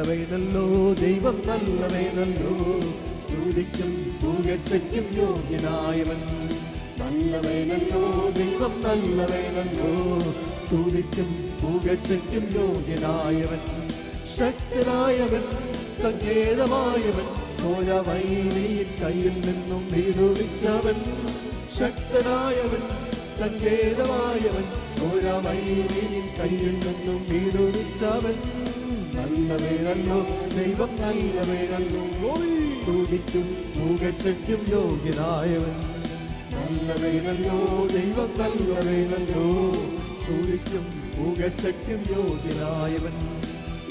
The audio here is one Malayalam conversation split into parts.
നല്ലവനല്ലോ ദൈവം നല്ലവനല്ലോ, സ്തുതിക്കും പുകഴ്ചയ്ക്കും യോഗ്യനായവൻ. നല്ലവനല്ലോ ദൈവം നല്ലവനല്ലോ, സ്തുതിക്കും പുകഴ്ചയ്ക്കും യോഗ്യനായവൻ. ശക്തനായവൻ സങ്കേതമായവൻ, ഘോരവൈരിയിൽ കയ്യിൽ നിന്നും വിടുവിച്ചവൻ. ശക്തനായവൻ സങ്കേതമായവൻ, ഘോരവൈരിയിൽ കയ്യിൽ നിന്നും വിടുവിച്ചവൻ. നല്ലവനല്ലോ ദൈവം നല്ലവനല്ലോ, സ്തുതിക്കും പുകഴ്ചയ്ക്കും യോഗ്യനായവൻ. നല്ലവനല്ലോ ദൈവം നല്ലവനല്ലോ, സ്തുതിക്കും പുകഴ്ചയ്ക്കും യോഗ്യനായവൻ.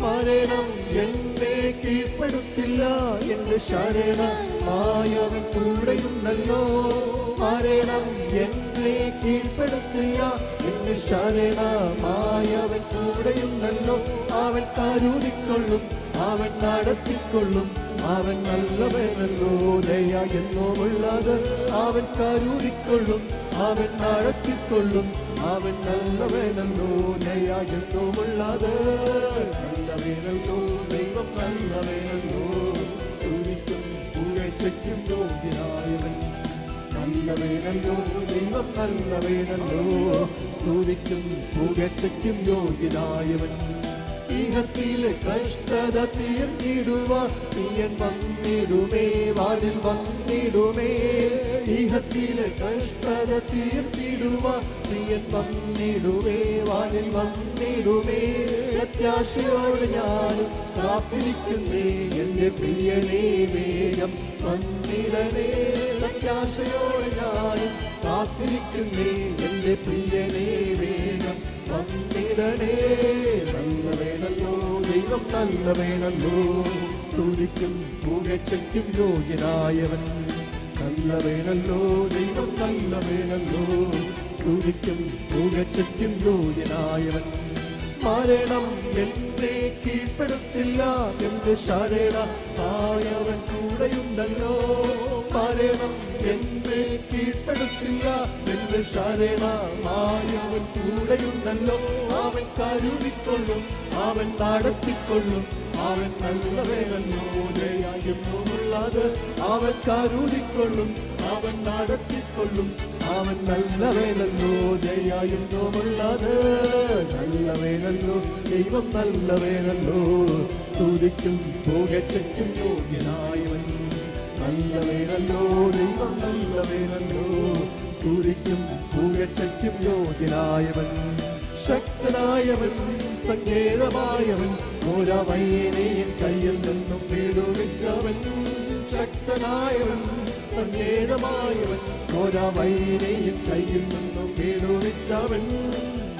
മരണം എന്നെ കീഴ്പ്പെടുത്തില്ല, എന്റെ ശരണമായവൻ കൂടെയുണ്ടല്ലോ. മരണം എന്നെ കീഴ്പ്പെടുത്തില്ല, എന്റെ ശരണമായവൻ കൂടെയുണ്ടല്ലോ. അവൻ കരുതിക്കൊള്ളും, അവൻ നടത്തിക്കൊള്ളും, അവൻ നല്ലവനല്ലോ ദയ എന്നുമുള്ളത്. അവൻ കരുതിക്കൊള്ളും, അവൻ നടത്തിക്കൊള്ളും, അവൻ നല്ലവനല്ലോ ദയ എന്നുമുള്ളത്. നല്ലവനല്ലോ ദൈവം നല്ലവനല്ലോ, സ്തുതിക്കും പുകഴ്ചയ്ക്കും യോഗ്യനായവൻ. നല്ലവനല്ലോ ദൈവം നല്ലവനല്ലോ, സ്തുതിക്കും പുകഴ്ചയ്ക്കും യോഗ്യനായവൻ. ഇഹത്തിലെ കഷ്ടത തീർന്നിടുവാൻ പ്രിയൻ വന്നിടുമേ, വാനിൽ വന്നിടുമേ. ഇഹത്തിലെ കഷ്ടത തീർത്തിടുവാൻ പ്രിയൻ വന്നിടുമേ, വാനിൽ വന്നിടുമേ. പ്രത്യാശയോടെ ഞാനും കാത്തിരിക്കുന്നേ, എന്റെ പ്രിയനേ വേഗം വന്നിടണേ. പ്രത്യാശയോടെ ഞാനും കാത്തിരിക്കുന്നേ, എന്റെ പ്രിയനേ വേഗം വന്നിടണേ. നല്ലവനല്ലോ ദൈവം നല്ലവനല്ലോ, സ്തുതിക്കും പുകഴ്ചയ്ക്കും യോഗ്യനായവൻ. നല്ലവനല്ലോ ദൈവം നല്ലവനല്ലോ, സ്തുതിക്കും പുകഴ്ചയ്ക്കും യോഗ്യനായവൻ. മരണം എന്നെ കീഴ്പ്പെടുത്തില്ല, എന്റെ ശരണമായവൻ കൂടെയുണ്ടല്ലോ. മരണം എന്നെ കീഴ്പ്പെടുത്തില്ല, എന്റെ ശരണമായവൻ കൂടെയുണ്ടല്ലോ. അവൻ കരുതിക്കൊള്ളും, അവൻ നടത്തിക്കൊള്ളും, അവൻ നല്ലവനല്ലോ ദയായെന്നുമുള്ളത്. അവൻ കരുതിക്കൊള്ളും, അവൻ നടത്തിക്കൊള്ളും, അവൻ നല്ലവനല്ലോ ദയായെന്നുമുള്ളത്. നല്ലവനല്ലോ ദൈവം നല്ലവനല്ലോ, സ്തുതിക്കും പുകഴ്ചയ്ക്കും യോഗ്യനായവൻ. നല്ലവനല്ലോ ദൈവം നല്ലവനല്ലോ, സ്തുതിക്കും പുകഴ്ചയ്ക്കും യോഗ്യനായവൻ. ശക്തനായവൻ സങ്കേതമായവൻ, ഘോരവൈരിയിൽ കയ്യിൽ നിന്നും വിടുവിച്ചവൻ. ശക്തനായവൻ സങ്കേതമായവൻ, ഘോരവൈരിയിൽ കയ്യിൽ നിന്നും വിടുവിച്ചവൻ.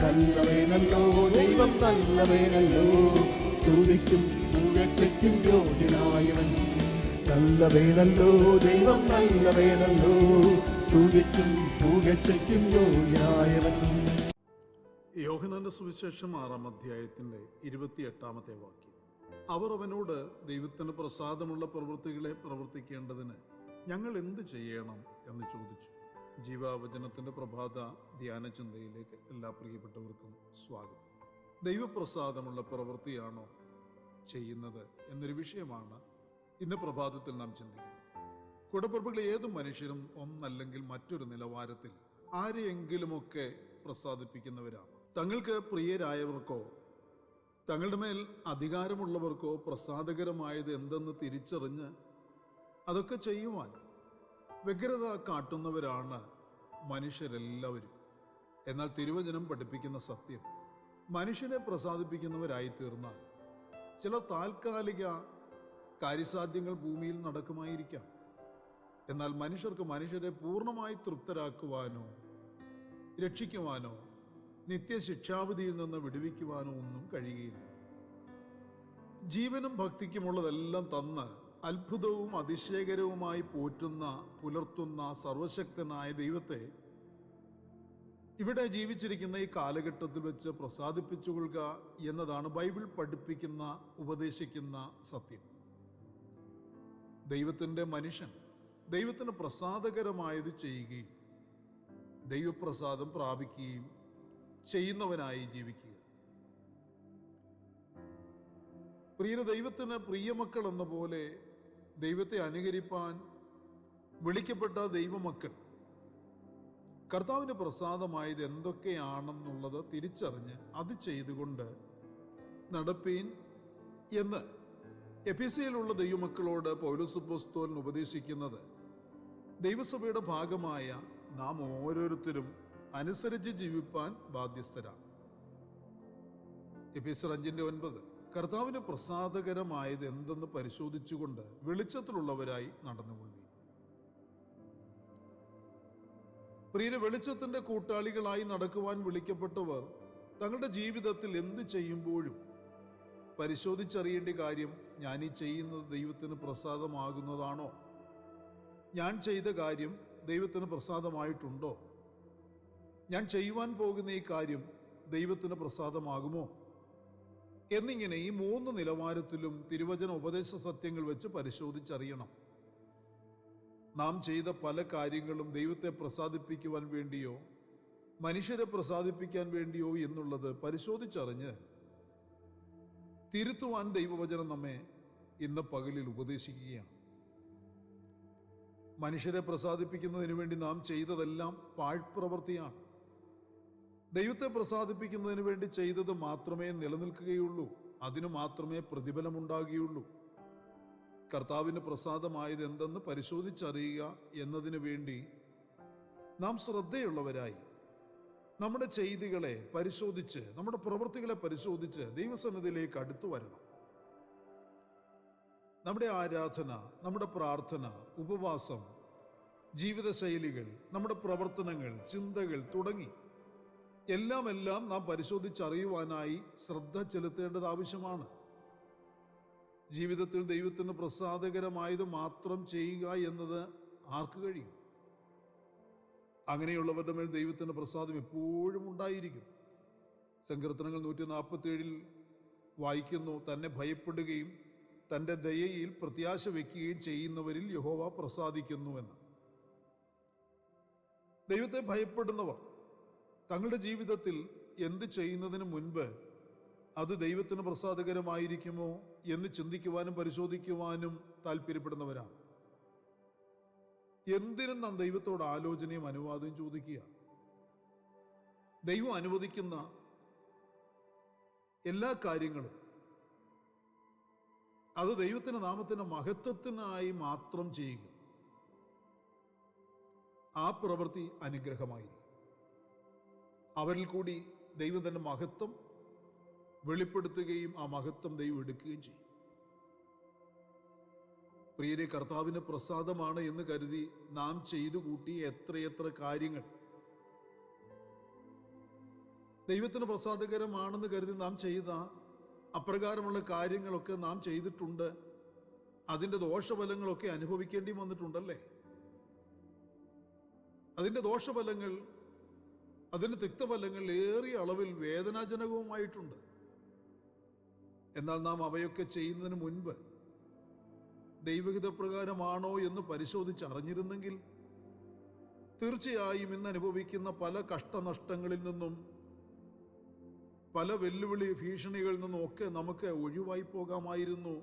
നല്ലവനല്ലോ ദൈവം നല്ലവനല്ലോ, സ്തുതിക്കും പുകഴ്ചയ്ക്കും യോഗ്യനായവൻ. നല്ലവനല്ലോ ദൈവം നല്ലവനല്ലോ, സ്തുതിക്കും പുകഴ്ചയ്ക്കും യോഗ്യനായവൻ. യോഹന്നാന്റെ സുവിശേഷം 6-ാം അധ്യായത്തിന്റെ 28-ാമത്തെ വാക്യം. അവർ അവനോട്, ദൈവത്തിന് പ്രസാദമുള്ള പ്രവൃത്തികളെ പ്രവർത്തിക്കേണ്ടതിന് ഞങ്ങൾ എന്ത് ചെയ്യണം എന്ന് ചോദിച്ചു. ജീവവചനത്തിന്റെ പ്രഭാത ധ്യാന ചിന്തയിലേക്ക് എല്ലാ പ്രിയപ്പെട്ടവർക്കും സ്വാഗതം. ദൈവപ്രസാദമുള്ള പ്രവൃത്തിയാണോ ചെയ്യുന്നത് എന്നൊരു വിഷയമാണ് ഇന്ന് പ്രഭാതത്തിൽ നാം ചിന്തിക്കുന്നത്. കൂടപ്പിറപ്പുകൾ ഏത് മനുഷ്യരും ഒന്നല്ലെങ്കിൽ മറ്റൊരു നിലവാരത്തിൽ ആരെയെങ്കിലുമൊക്കെ പ്രസാദിപ്പിക്കുന്നവരാണ്. തങ്ങൾക്ക് പ്രിയരായവർക്കോ തങ്ങളുടെ മേൽ അധികാരമുള്ളവർക്കോ പ്രസാദകരമായത് എന്തെന്ന് തിരിച്ചറിഞ്ഞ് അതൊക്കെ ചെയ്യുവാൻ വ്യഗ്രത കാട്ടുന്നവരാണ് മനുഷ്യരെല്ലാവരും. എന്നാൽ തിരുവചനം പഠിപ്പിക്കുന്ന സത്യം, മനുഷ്യനെ പ്രസാദിപ്പിക്കുന്നവരായി തീർന്നാൽ ചില താൽക്കാലിക കാര്യസാധ്യങ്ങൾ ഭൂമിയിൽ നടക്കുമായിരിക്കാം. എന്നാൽ മനുഷ്യർക്ക് മനുഷ്യരെ പൂർണ്ണമായി തൃപ്തരാക്കുവാനോ രക്ഷിക്കുവാനോ നിത്യശിക്ഷാവിധിയിൽ നിന്ന് വിടുവിക്കുവാനോ ഒന്നും കഴിയുകയില്ല. ജീവനും ഭക്തിക്കുമുള്ളതെല്ലാം തന്ന് അത്ഭുതവും അതിശയകരവുമായി പോറ്റുന്ന പുലർത്തുന്ന സർവശക്തനായ ദൈവത്തെ ഇവിടെ ജീവിച്ചിരിക്കുന്ന ഈ കാലഘട്ടത്തിൽ വെച്ച് പ്രസാദിപ്പിച്ചുകൊള്ളുക എന്നതാണ് ബൈബിൾ പഠിപ്പിക്കുന്ന ഉപദേശിക്കുന്ന സത്യം. ദൈവത്തിൻ്റെ മനുഷ്യൻ ദൈവത്തിന് പ്രസാദകരമായത് ചെയ്യുകയും ദൈവപ്രസാദം പ്രാപിക്കുകയും ചെയ്യുന്നവനായി ജീവിക്കുക. പ്രിയ ദൈവത്തിന് പ്രിയമക്കൾ എന്ന പോലെ ദൈവത്തെ അനുകരിപ്പാൻ വിളിക്കപ്പെട്ട ദൈവമക്കൾ കർത്താവിന് പ്രസാദമായത് എന്തൊക്കെയാണെന്നുള്ളത് തിരിച്ചറിഞ്ഞ് അത് ചെയ്തുകൊണ്ട് നടപ്പീൻ എന്ന് എഫെസ്യയിലുള്ള ദൈവമക്കളോട് പൗലോസ് അപ്പോസ്തലൻ ഉപദേശിക്കുന്നത് ദൈവസഭയുടെ ഭാഗമായ നാം ഓരോരുത്തരും അനുസരിച്ച് ജീവിപ്പാൻ ബാധ്യസ്ഥരാണ്. എഫെസ്യർ 5:9 കർത്താവിന് പ്രസാദകരമായത് എന്തെന്ന് പരിശോധിച്ചുകൊണ്ട് വെളിച്ചത്തിലുള്ളവരായി നടന്നുകൊള്ളുവീൻ. പ്രിയരെ, വെളിച്ചത്തിന്റെ കൂട്ടാളികളായി നടക്കുവാൻ വിളിക്കപ്പെട്ടവർ തങ്ങളുടെ ജീവിതത്തിൽ എന്ത് ചെയ്യുമ്പോഴും പരിശോധിച്ചറിയേണ്ട കാര്യം, ഞാൻ ഈ ചെയ്യുന്നത് ദൈവത്തിന് പ്രസാദമാകുന്നതാണോ? ഞാൻ ചെയ്ത കാര്യം ദൈവത്തിന് പ്രസാദമായിട്ടുണ്ടോ? ഞാൻ ചെയ്യുവാൻ പോകുന്ന ഈ കാര്യം ദൈവത്തിന് പ്രസാദമാകുമോ? എന്നിങ്ങനെ ഈ 3 നിലവാരത്തിലും തിരുവചന ഉപദേശ സത്യങ്ങൾ വെച്ച് പരിശോധിച്ചറിയണം. നാം ചെയ്ത പല കാര്യങ്ങളും ദൈവത്തെ പ്രസാദിപ്പിക്കുവാൻ വേണ്ടിയോ മനുഷ്യരെ പ്രസാദിപ്പിക്കാൻ വേണ്ടിയോ എന്നുള്ളത് പരിശോധിച്ചറിഞ്ഞ് തിരുത്തുവാൻ ദൈവവചനം നമ്മെ ഇന്ന് പകലിൽ ഉപദേശിക്കുകയാണ്. മനുഷ്യരെ പ്രസാദിപ്പിക്കുന്നതിന് വേണ്ടി നാം ചെയ്തതെല്ലാം പാഴ്പ്രവൃത്തിയാണ്. ദൈവത്തെ പ്രസാദിപ്പിക്കുന്നതിന് വേണ്ടി ചെയ്തത് മാത്രമേ നിലനിൽക്കുകയുള്ളൂ, അതിനു മാത്രമേ പ്രതിഫലമുണ്ടാകുകയുള്ളൂ. കർത്താവിന് പ്രസാദമായത് എന്തെന്ന് പരിശോധിച്ചറിയുക എന്നതിന് വേണ്ടി നാം ശ്രദ്ധയുള്ളവരായി നമ്മുടെ ചെയ്തികളെ പരിശോധിച്ച്, നമ്മുടെ പ്രവൃത്തികളെ പരിശോധിച്ച് ദൈവസന്നിധിയിലേക്ക് അടുത്തു വരണം. നമ്മുടെ ആരാധന, നമ്മുടെ പ്രാർത്ഥന, ഉപവാസം, ജീവിതശൈലികൾ, നമ്മുടെ പ്രവർത്തനങ്ങൾ, ചിന്തകൾ തുടങ്ങി എല്ലാം നാം പരിശോധിച്ചറിയുവാനായി ശ്രദ്ധ ചെലുത്തേണ്ടത് ആവശ്യമാണ്. ജീവിതത്തിൽ ദൈവത്തിന് പ്രസാദകരമായത് മാത്രം ചെയ്യുക എന്നത് ആർക്ക് കഴിയും? അങ്ങനെയുള്ളവരുടെ മേൽ ദൈവത്തിൻ്റെ പ്രസാദം എപ്പോഴും ഉണ്ടായിരിക്കും. സങ്കീർത്തനങ്ങൾ 147 വായിക്കുന്നു, തന്നെ ഭയപ്പെടുകയും തൻ്റെ ദയയിൽ പ്രത്യാശ വയ്ക്കുകയും ചെയ്യുന്നവരിൽ യഹോവ പ്രസാദിക്കുന്നുവെന്ന്. ദൈവത്തെ ഭയപ്പെടുന്നവർ തങ്ങളുടെ ജീവിതത്തിൽ എന്ത് ചെയ്യുന്നതിന് മുൻപ് അത് ദൈവത്തിന് പ്രസാദകരമായിരിക്കുമോ എന്ന് ചിന്തിക്കുവാനും പരിശോധിക്കുവാനും താല്പര്യപ്പെടുന്നവരാണ്. എന്തിനും നാം ദൈവത്തോട് ആലോചനയും അനുവാദവും ചോദിക്കുക. ദൈവം അനുവദിക്കുന്ന എല്ലാ കാര്യങ്ങളും അത് ദൈവത്തിന്റെ നാമത്തിന്റെ മഹത്വത്തിനായി മാത്രം ചെയ്യുക. ആ പ്രവൃത്തി അനുഗ്രഹമായിരിക്കും. അവരിൽ കൂടി ദൈവം തന്റെ മഹത്വം വെളിപ്പെടുത്തുകയും ആ മഹത്വം ദൈവം എടുക്കുകയും ചെയ്യും. പ്രിയരെ, കർത്താവിന് പ്രസാദമാണ് എന്ന് കരുതി നാം ചെയ്തു കൂട്ടിയ എത്രയെത്ര കാര്യങ്ങൾ ദൈവത്തിന് പ്രസാദകരമാണെന്ന് കരുതി നാം ചെയ്ത അപ്രകാരമുള്ള കാര്യങ്ങളൊക്കെ നാം ചെയ്തിട്ടുണ്ട്. അതിൻ്റെ ദോഷഫലങ്ങളൊക്കെ അനുഭവിക്കേണ്ടി വന്നിട്ടുണ്ടല്ലേ? അതിൻ്റെ ദോഷഫലങ്ങൾ, അതിൻ്റെ തിക്തഫലങ്ങൾ ഏറിയ അളവിൽ വേദനാജനകവുമായിട്ടുണ്ട്. എന്നാൽ നാം അവയൊക്കെ ചെയ്യുന്നതിന് മുൻപ് ദൈവഹിതപ്രകാരമാണോ എന്ന് പരിശോധിച്ചറിഞ്ഞിരുന്നെങ്കിൽ തീർച്ചയായും ഇന്ന് അനുഭവിക്കുന്ന പല കഷ്ടനഷ്ടങ്ങളിൽ നിന്നും പല വെല്ലുവിളി ഭീഷണികളിൽ നിന്നും ഒക്കെ നമുക്ക് ഒഴിവായി പോകാമായിരുന്നു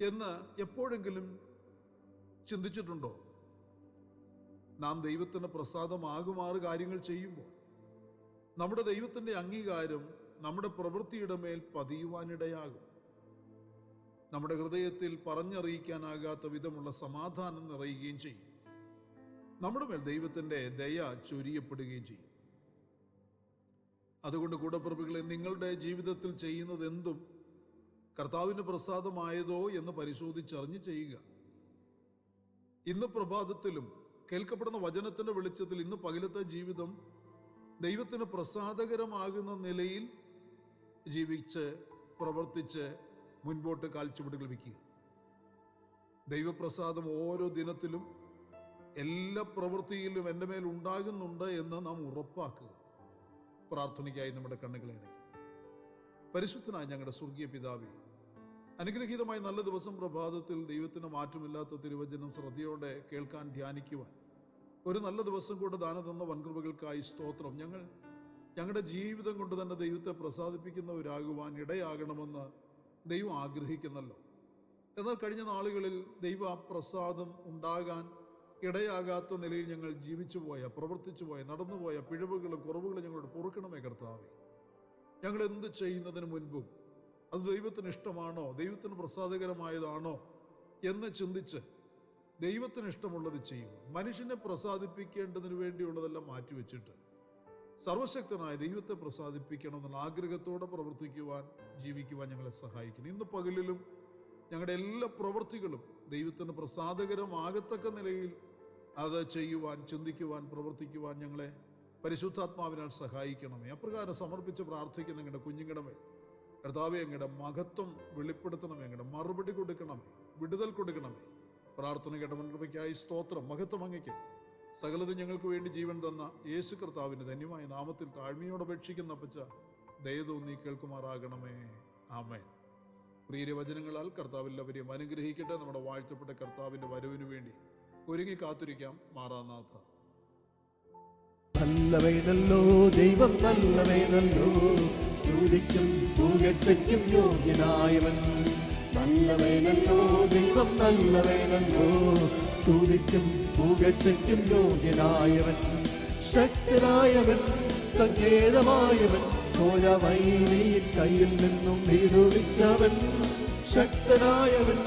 എന്ന് എപ്പോഴെങ്കിലും ചിന്തിച്ചിട്ടുണ്ടോ? നാം ദൈവത്തിന് പ്രസാദമാകുമാറ് കാര്യങ്ങൾ ചെയ്യുമ്പോൾ നമ്മുടെ ദൈവത്തിൻ്റെ അംഗീകാരം നമ്മുടെ പ്രവൃത്തിയുടെ മേൽ പതിയുവാനിടയാകും. നമ്മുടെ ഹൃദയത്തിൽ പറഞ്ഞറിയിക്കാനാകാത്ത വിധമുള്ള സമാധാനം നിറയുകയും ചെയ്യും. നമ്മുടെ മേൽ ദൈവത്തിൻ്റെ ദയ ചൊരിയപ്പെടുകയും ചെയ്യും. അതുകൊണ്ട് കൂടപ്പിറപ്പുകളെ, നിങ്ങളുടെ ജീവിതത്തിൽ ചെയ്യുന്നത് എന്തും കർത്താവിന് പ്രസാദമായതോ എന്ന് പരിശോധിച്ചറിഞ്ഞ് ചെയ്യുക. ഇന്ന് പ്രഭാതത്തിലും കേൾക്കപ്പെടുന്ന വചനത്തിന്റെ വെളിച്ചത്തിൽ ഇന്ന് പകലത്തെ ജീവിതം ദൈവത്തിന് പ്രസാദകരമാകുന്ന നിലയിൽ ജീവിച്ച് പ്രവർത്തിച്ച് മുൻപോട്ട് കാൽച്ചുവടുകൾ വയ്ക്കുക. ദൈവപ്രസാദം ഓരോ ദിനത്തിലും എല്ലാ പ്രവൃത്തിയിലും എൻ്റെ മേൽ ഉണ്ടാകുന്നുണ്ട് എന്ന് നാം ഉറപ്പാക്കുക. പ്രാർത്ഥനയ്ക്കായി നമ്മുടെ കണ്ണുകളെ അടയ്ക്കും. പരിശുദ്ധനായ ഞങ്ങളുടെ സ്വർഗീയ പിതാവേ, അനുഗ്രഹീതമായ നല്ല ദിവസം പ്രഭാതത്തിൽ ദൈവത്തിന് മാറ്റമില്ലാത്ത തിരുവചനം ശ്രദ്ധയോടെ കേൾക്കാൻ, ധ്യാനിക്കുവാൻ ഒരു നല്ല ദിവസം കൂടെ ദാനം തന്ന വൻകൃപകൾക്കായി സ്തോത്രം. ഞങ്ങളുടെ ജീവിതം കൊണ്ട് തന്നെ ദൈവത്തെ പ്രസാദിപ്പിക്കുന്നവരാകുവാൻ ഇടയാകണമെന്ന് ദൈവം ആഗ്രഹിക്കുന്നല്ലോ. എന്നാൽ കഴിഞ്ഞ നാളുകളിൽ ദൈവപ്രസാദം ഉണ്ടാകാൻ ഇടയാകാത്ത നിലയിൽ ഞങ്ങൾ ജീവിച്ചു പോയ, പ്രവർത്തിച്ചു പോയ, നടന്നുപോയ പിഴവുകളും കുറവുകളും ഞങ്ങളോട് പൊറുക്കണമേ കർത്താവേ. ഞങ്ങൾ എന്ത് ചെയ്യുന്നതിന് മുൻപും അത് ദൈവത്തിന് ഇഷ്ടമാണോ, ദൈവത്തിന് പ്രസാദകരമായതാണോ എന്ന് ചിന്തിച്ച് ദൈവത്തിന് ഇഷ്ടമുള്ളത് ചെയ്യുക. മനുഷ്യനെ പ്രസാദിപ്പിക്കേണ്ടതിന് വേണ്ടിയുള്ളതെല്ലാം മാറ്റിവെച്ചിട്ട് സർവശക്തനായ ദൈവത്തെ പ്രസാദിപ്പിക്കണമെന്നുള്ള ആഗ്രഹത്തോടെ പ്രവർത്തിക്കുവാൻ, ജീവിക്കുവാൻ ഞങ്ങളെ സഹായിക്കണം. ഇന്ന് പകലിലും ഞങ്ങളുടെ എല്ലാ പ്രവൃത്തികളും ദൈവത്തിന് പ്രസാദകരമാകത്തക്ക നിലയിൽ അത് ചെയ്യുവാൻ, ചിന്തിക്കുവാൻ, പ്രവർത്തിക്കുവാൻ ഞങ്ങളെ പരിശുദ്ധാത്മാവിനാൽ സഹായിക്കണമേ. അപ്രകാരം സമർപ്പിച്ച് പ്രാർത്ഥിക്കുന്ന ഞങ്ങളുടെ കുഞ്ഞുങ്ങളുടെ മേൽ കർത്താവേ അങ്ങയുടെ മഹത്വം വെളിപ്പെടുത്തണമേ, അങ്ങയുടെ മറുപടി കൊടുക്കണമേ, വിടുതൽ കൊടുക്കണമേ. പ്രാർത്ഥന കേട്ടമൻകൃപയ്ക്കായി സ്തോത്രം. മഹത്വം അങ്ങയ്ക്ക്. സകലതും ഞങ്ങൾക്ക് വേണ്ടി ജീവൻ തന്ന യേശു കർത്താവിൻ്റെ ധന്യമായ നാമത്തിൽ താഴ്മയോടെ അപേക്ഷിക്കുന്ന അപ്പച്ച ദയതോന്നി കേൾക്കുമാറാകണമേ. ആമേൻ. പ്രിയവചനങ്ങളാൽ കർത്താവെല്ലാവരെയും അനുഗ്രഹിക്കട്ടെ. നമ്മുടെ വാഴ്ചപ്പെട്ട കർത്താവിൻ്റെ വരവിനു വേണ്ടി ഒരുങ്ങി കാത്തിരിക്കാം. മാറാനാഥ. നല്ലവനല്ലോ ദൈവം, നല്ലവനല്ലോ, സ്തുതിക്കും പുകഴ്ചയ്ക്കും യോഗ്യനായവൻ. നല്ലവനല്ലോ ദൈവം, നല്ലവനല്ലോ, സ്തുതിക്കും പുകഴ്ചയ്ക്കും യോഗ്യനായവൻ. ശക്തനായവൻ, സങ്കേതമായവൻ, കോഴവൈരിയിൽ കയ്യിൽ നിന്നും വിടുവിച്ചവൻ. ശക്തനായവൻ,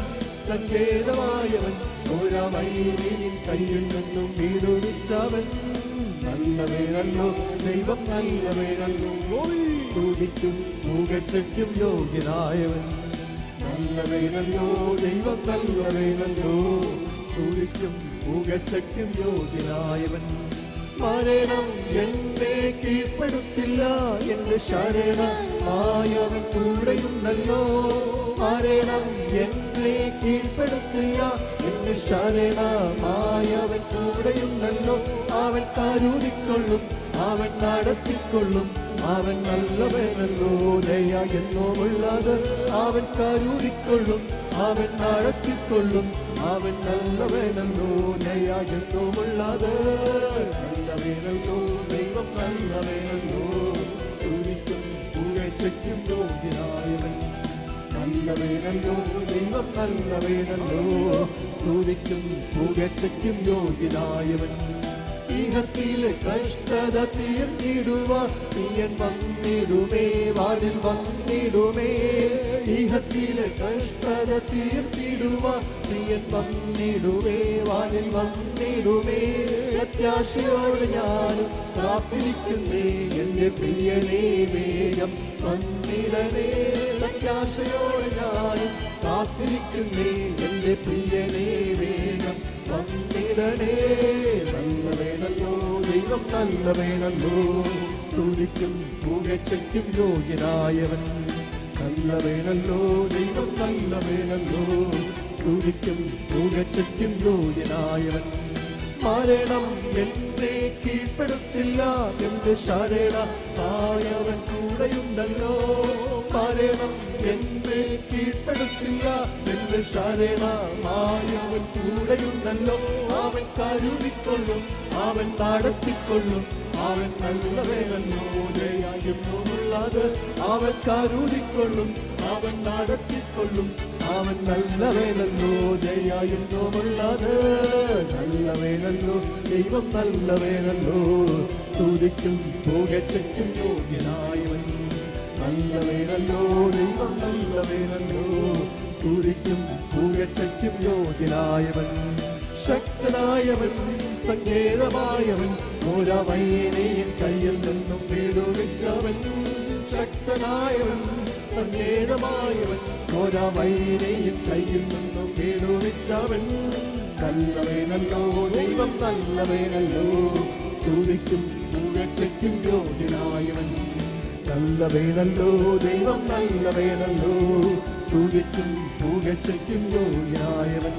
സങ്കേതമായവൻ, കോഴവൈരിയിൽ കയ്യിൽ നിന്നും വിടുവിച്ചവൻ. നല്ലവനല്ലോ ദൈവം, നല്ലവനല്ലോ, സ്തുതിക്കും പുകഴ്ചയ്ക്കും യോഗ്യനായവൻ. നല്ലവനല്ലോ ദൈവം, നല്ലവനല്ലോ, സ്തുതിക്കും പുകഴ്ചയ്ക്കും യോഗ്യനായവൻ. മരണം എന്നെ കീഴ്പ്പെടുത്തില്ല, എന്റെ ശരണമായവൻ കൂടെയുണ്ടല്ലോ. മരണം എന്നെ കീഴ്പ്പെടുത്തില്ല, എന്റെ ശരണമായവൻ കൂടെയുണ്ടല്ലോ. അവൻ കരുതിക്കൊള്ളും, അവൻ നടത്തിക്കൊള്ളും, അവൻ നല്ലവനല്ലോ, ദയ എന്നുമുള്ളത്. അവൻ കരുതിക്കൊള്ളും, അവൻ നടത്തിക്കൊള്ളും, അവൻ നല്ലവനല്ലോ, ദയ എന്നുമുള്ളത്. നല്ലവനല്ലോ ദൈവം, നല്ലവനല്ലോ, സ്തുതിക്കും പുകഴ്ചയ്ക്കും യോഗ്യനായവൻ. നല്ലവനല്ലോ ദൈവം, നല്ലവനല്ലോ, സ്തുതിക്കും പുകഴ്ചയ്ക്കും യോഗ്യനായവൻ. ഇഹത്തിലെ കഷ്ടത തീർന്നിടുവാൻ പ്രിയൻ വന്നിടുമേ, വാതിൽ വന്നിടുമേ. ഇഹത്തിലെ കഷ്ടത തീർത്തിടുവാൻ പ്രിയൻ വന്നിടുമേ, വാതിൽ വന്നിടുമേ. പ്രത്യാശയോടെ ഞാനും കാത്തിരിക്കുന്നേ, എന്റെ പ്രിയനേ വേഗം വന്നിടണേ. പ്രത്യാശയോടെ ഞാനും കാത്തിരിക്കുന്നേ, എന്റെ പ്രിയനേ വേഗം വന്നിടണേ. നല്ലവനല്ലോ ദൈവം, നല്ലവനല്ലോ, സ്തുതിക്കും പുകഴ്ചയ്ക്കും യോഗ്യനായവൻ. നല്ലവനല്ലോ ദൈവം, നല്ലവനല്ലോ, സ്തുതിക്കും പുകഴ്ചയ്ക്കും യോഗ്യനായവൻ. മരണം എന്നെ കീഴ്പ്പെടുത്തില്ല, എന്റെ ശരണമായവൻ കൂടെയുണ്ടല്ലോ. മരണം എന്നെ കീഴ്പ്പെടുത്തില്ല, എന്റെ ശരണമായവൻ കൂടെയുണ്ടല്ലോ. അവൻ കരുതിക്കൊള്ളും, അവൻ നടത്തിക്കൊള്ളും, അവൻ നല്ലവനല്ലോ, ദയായെന്നുമുള്ളത്. അവൻ കരുതിക്കൊള്ളും, അവൻ നടത്തിക്കൊള്ളും, അവൻ നല്ലവനല്ലോ, ദയായെന്നുമുള്ളത്. നല്ലവനല്ലോ ദൈവം, നല്ലവനല്ലോ, സ്തുതിക്കും പുകഴ്ചയ്ക്കും യോഗ്യനായവൻ. നല്ലവനല്ലോ ദൈവം, നല്ലവനല്ലോ, സ്തുതിക്കും പുകഴ്ചയ്ക്കും യോഗ്യനായവൻ. ശക്തനായവൻ, സങ്കേതമായവൻ, കോഴവൈരിയിൽ കയ്യിൽ നിന്നും വിടുവിച്ചവൻ. ശക്തനായവൻ, സങ്കേതമായവൻ, കോഴവൈരിയിൽ കയ്യിൽ നിന്നും വിടുവിച്ചവൻ. നല്ലവനല്ലോ ദൈവം, നല്ലവനല്ലോ, സ്തുതിക്കും പുകഴ്ചയ്ക്കും യോഗ്യനായവൻ. നല്ലവനല്ലോ ദൈവം, നല്ലവനല്ലോ, സ്തുതിക്കും പുകഴ്ചയ്ക്കും യോഗ്യനായവൻ.